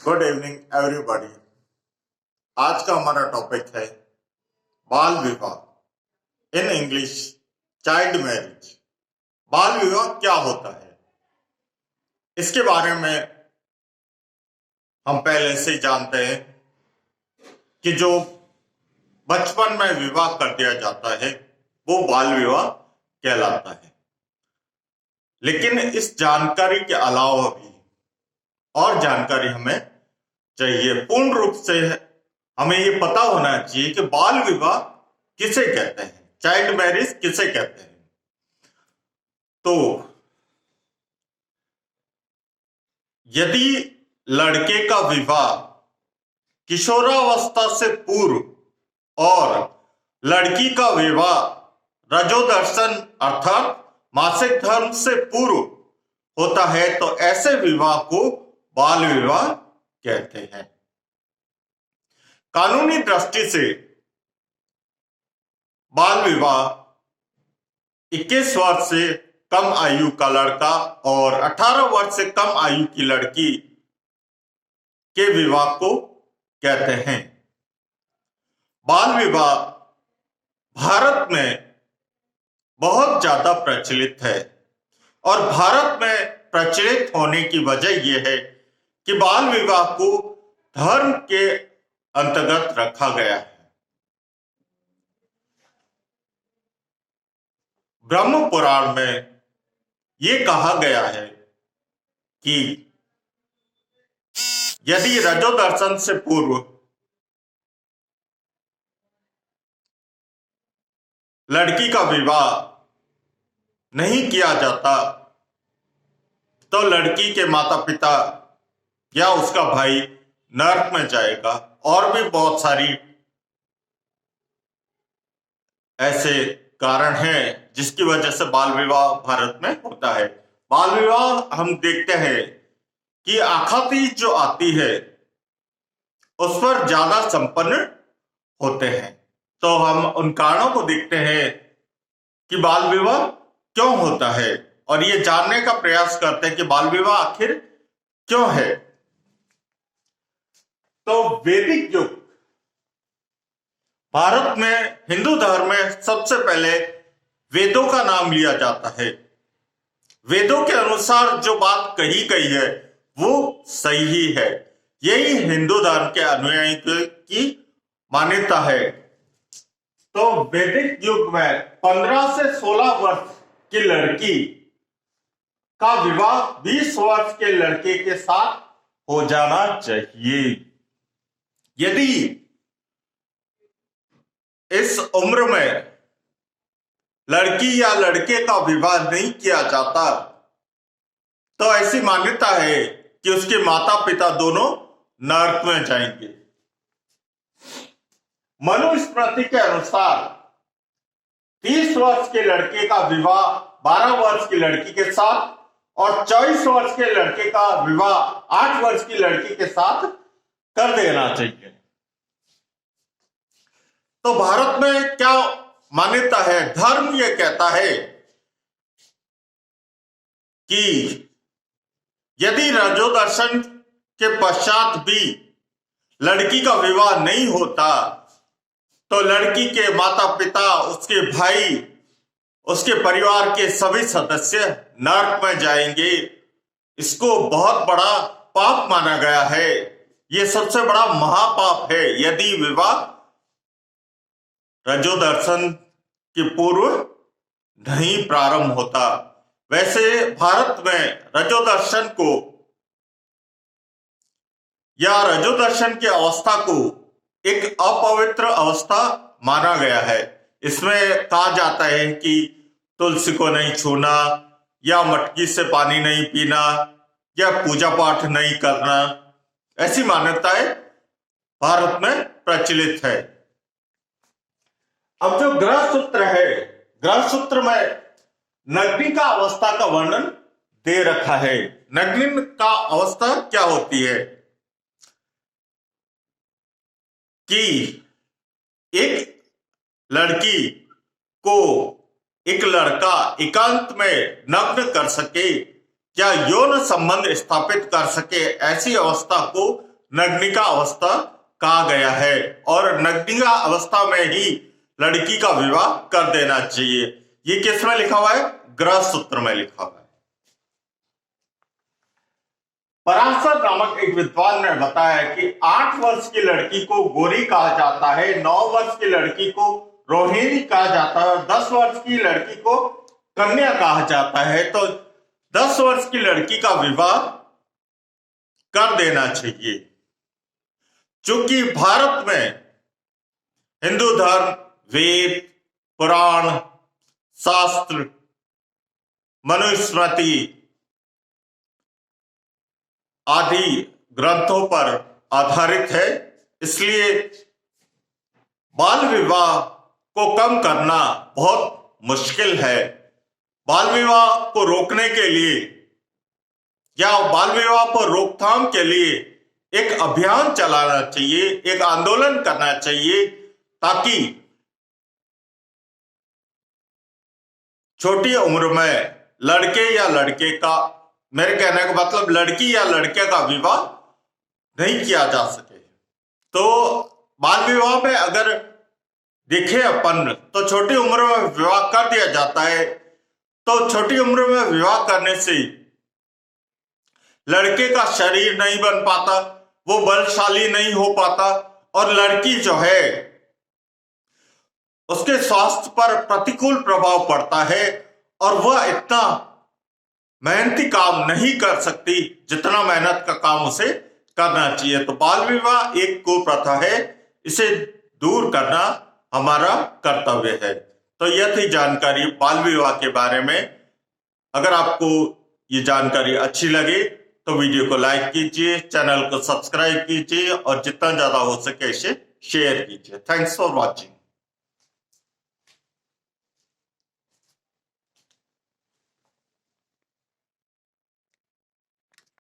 Good evening everybody. आज का हमारा टॉपिक है बाल विवाह, इन इंग्लिश चाइल्ड मैरिज। बाल विवाह क्या होता है, इसके बारे में हम पहले से ही जानते हैं कि जो बचपन में विवाह कर दिया जाता है वो बाल विवाह कहलाता है। लेकिन इस जानकारी के अलावा भी और जानकारी हमें चाहिए। पूर्ण रूप से हमें ये पता होना चाहिए कि बाल विवाह किसे कहते हैं, चाइल्ड मैरिज किसे कहते हैं। तो यदि लड़के का विवाह किशोरावस्था से पूर्व और लड़की का विवाह रजोदर्शन अर्थात मासिक धर्म से पूर्व होता है तो ऐसे विवाह को बाल विवाह कहते हैं। कानूनी दृष्टि से बाल विवाह 21 वर्ष से कम आयु का लड़का और 18 वर्ष से कम आयु की लड़की के विवाह को कहते हैं। बाल विवाह भारत में बहुत ज्यादा प्रचलित है और भारत में प्रचलित होने की वजह यह है कि बाल विवाह को धर्म के अंतर्गत रखा गया है। ब्रह्म पुराण में यह कहा गया है कि यदि रजोदर्शन से पूर्व लड़की का विवाह नहीं किया जाता तो लड़की के माता पिता या उसका भाई नरक में जाएगा। और भी बहुत सारी ऐसे कारण हैं जिसकी वजह से बाल विवाह भारत में होता है। बाल विवाह हम देखते हैं कि आखातीज जो आती है उस पर ज्यादा संपन्न होते हैं। तो हम उन कारणों को देखते हैं कि बाल विवाह क्यों होता है और ये जानने का प्रयास करते हैं कि बाल विवाह आखिर क्यों है। तो वैदिक युग भारत में हिंदू धर्म में सबसे पहले वेदों का नाम लिया जाता है। वेदों के अनुसार जो बात कही गई है वो सही है। यही हिंदू धर्म के अनुयायी की मान्यता है। तो वैदिक युग में 15 से 16 वर्ष की लड़की का विवाह 20 वर्ष के लड़के के साथ हो जाना चाहिए। यदि इस उम्र में लड़की या लड़के का विवाह नहीं किया जाता तो ऐसी मान्यता है कि उसके माता पिता दोनों नरक में जाएंगे। मनुस्मृति के अनुसार 30 वर्ष के लड़के का विवाह 12 वर्ष की लड़की के साथ और 24 वर्ष के लड़के का विवाह 8 वर्ष की लड़की के साथ कर देना चाहिए। तो भारत में क्या मान्यता है? धर्म यह कहता है कि यदि रजोदर्शन के पश्चात भी लड़की का विवाह नहीं होता तो लड़की के माता पिता, उसके भाई, उसके परिवार के सभी सदस्य नरक में जाएंगे। इसको बहुत बड़ा पाप माना गया है। यह सबसे बड़ा महापाप है यदि विवाह रजोदर्शन के पूर्व नहीं प्रारंभ होता। वैसे भारत में रजोदर्शन को या रजोदर्शन की अवस्था को एक अपवित्र अवस्था माना गया है। इसमें कहा जाता है कि तुलसी को नहीं छूना या मटकी से पानी नहीं पीना या पूजा पाठ नहीं करना, ऐसी मान्यताएं भारत में प्रचलित है। अब जो ग्रह सूत्र है, ग्रह सूत्र में नग्नि का अवस्था का वर्णन दे रखा है। नग्न का अवस्था क्या होती है कि एक लड़की को एक लड़का एकांत में नग्न कर सके या यौन संबंध स्थापित कर सके, ऐसी अवस्था को नग्निका अवस्था कहा गया है और नग्निका अवस्था में ही लड़की का विवाह कर देना चाहिए। ये किस में लिखा हुआ है? गृह सूत्र में लिखा हुआ है। पराशर नामक एक विद्वान ने बताया कि 8 वर्ष की लड़की को गोरी कहा जाता है, 9 वर्ष की लड़की को रोहिणी कहा जाता है और 10 वर्ष की लड़की को कन्या कहा जाता है। तो 10 वर्ष की लड़की का विवाह कर देना चाहिए। चूंकि भारत में हिंदू धर्म, वेद, पुराण, शास्त्र, मनुस्मृति आदि ग्रंथों पर आधारित है, इसलिए बाल विवाह को कम करना बहुत मुश्किल है। बाल विवाह को रोकने के लिए या बाल विवाह पर रोकथाम के लिए एक अभियान चलाना चाहिए, एक आंदोलन करना चाहिए, ताकि छोटी उम्र में लड़के या लड़के का, मेरे कहने का मतलब लड़की या लड़के का विवाह नहीं किया जा सके। तो बाल विवाह में अगर देखे अपन तो छोटी उम्र में विवाह कर दिया जाता है। तो छोटी उम्र में विवाह करने से लड़के का शरीर नहीं बन पाता, वो बलशाली नहीं हो पाता और लड़की जो है उसके स्वास्थ्य पर प्रतिकूल प्रभाव पड़ता है और वह इतना मेहनती काम नहीं कर सकती जितना मेहनत का काम उसे करना चाहिए। तो बाल विवाह एक कुप्रथा है, इसे दूर करना हमारा कर्तव्य है। तो यह थी जानकारी बाल विवाह के बारे में। अगर आपको ये जानकारी अच्छी लगे तो वीडियो को लाइक कीजिए, चैनल को सब्सक्राइब कीजिए और जितना ज्यादा हो सके इसे शेयर कीजिए। Thanks for watching.